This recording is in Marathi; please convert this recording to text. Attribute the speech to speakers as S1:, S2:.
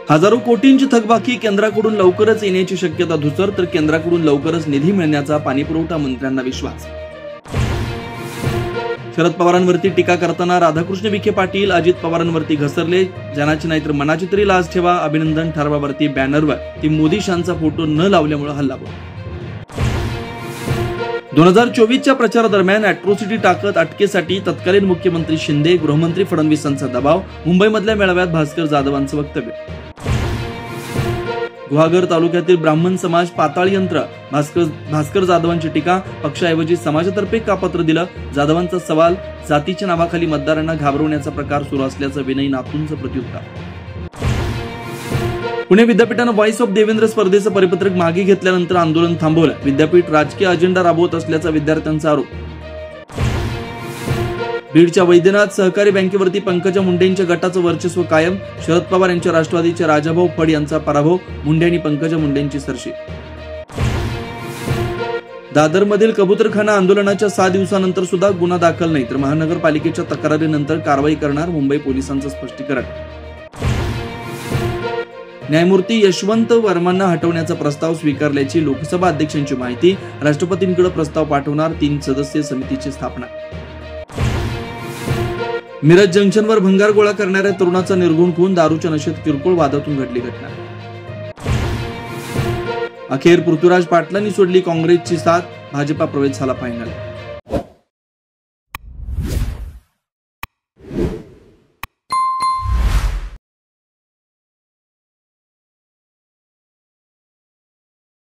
S1: हजारो कोटींची थकबाकी केंद्राकडून लवकरच येण्याची शक्यता धुसर, तर केंद्राकडून लवकरच निधी मिळण्याचा पाणीपुरवठा मंत्र्यांना विश्वास. शरद पवारांवरती टीका करताना राधाकृष्ण विखे पाटील अजित पवारांवरती घसरले. जनाची नाहीतर मनाची तरी लाज ठेवा. अभिनंदन ठरावावरती बॅनरवर ती मोदी शांचा फोटो न लावल्यामुळे हल्लाबोल. 2024च्या प्रचारादरम्यान अॅट्रॉसिटी टाकत अटकेसाठी तत्कालीन मुख्यमंत्री शिंदे, गृहमंत्री फडणवीसांचा दबाव. मुंबईमधल्या मेळाव्यात भास्कर जाधवांचं वक्तव्य. गुहागर तालुक्यातील ब्राह्मण समाज पाताळ यंत्र. भास्कर जाधवांची टीका. पक्षाऐवजी समाजातर्फे का पत्र दिलं? जाधवांचा सवाल. जातीच्या नावाखाली मतदारांना घाबरवण्याचा प्रकार सुरू असल्याचं विनय नातूंचं प्रत्युत्तर. पुणे विद्यापीठानं व्हॉइस ऑफ देवेंद्र स्पर्धेचं परिपत्रक मागे घेतल्यानंतर आंदोलन थांबवलं. विद्यापीठ राजकीय अजेंडा राबवत असल्याचा विद्यार्थ्यांचा आरोप. बीडच्या वैद्यनाथ सहकारी बँकेवरती पंकजा मुंडेंच्या गटाचं वर्चस्व कायम. शरद पवार यांच्या राष्ट्रवादीचे राजाभाऊ फड यांचा पराभव. मुंडे आणि पंकजा मुंडेंची सरशी. दादरमधील कबूतरखाना आंदोलनाच्या 6 दिवसानंतर सुद्धा गुन्हा दाखल नाही, तर महानगरपालिकेच्या तक्रारीनंतर कारवाई करणार मुंबई पोलिसांचं स्पष्टीकरण. न्यायमूर्ती यशवंत वर्मांना हटवण्याचा प्रस्ताव स्वीकारल्याची लोकसभा अध्यक्षांची माहिती. राष्ट्रपतींकडे प्रस्ताव पाठवणार. 3 सदस्यीय समितीची स्थापना. मिरज जंक्शनवर भंगार गोळा करणाऱ्या तरुणाचा निर्घुण खून. दारूच्या नशेत किरकोळ वादातून घडली घटना. अखेर पृथ्वीराज पाटलांनी सोडली काँग्रेसची साथ. भाजपा प्रवेश झाला फायनल.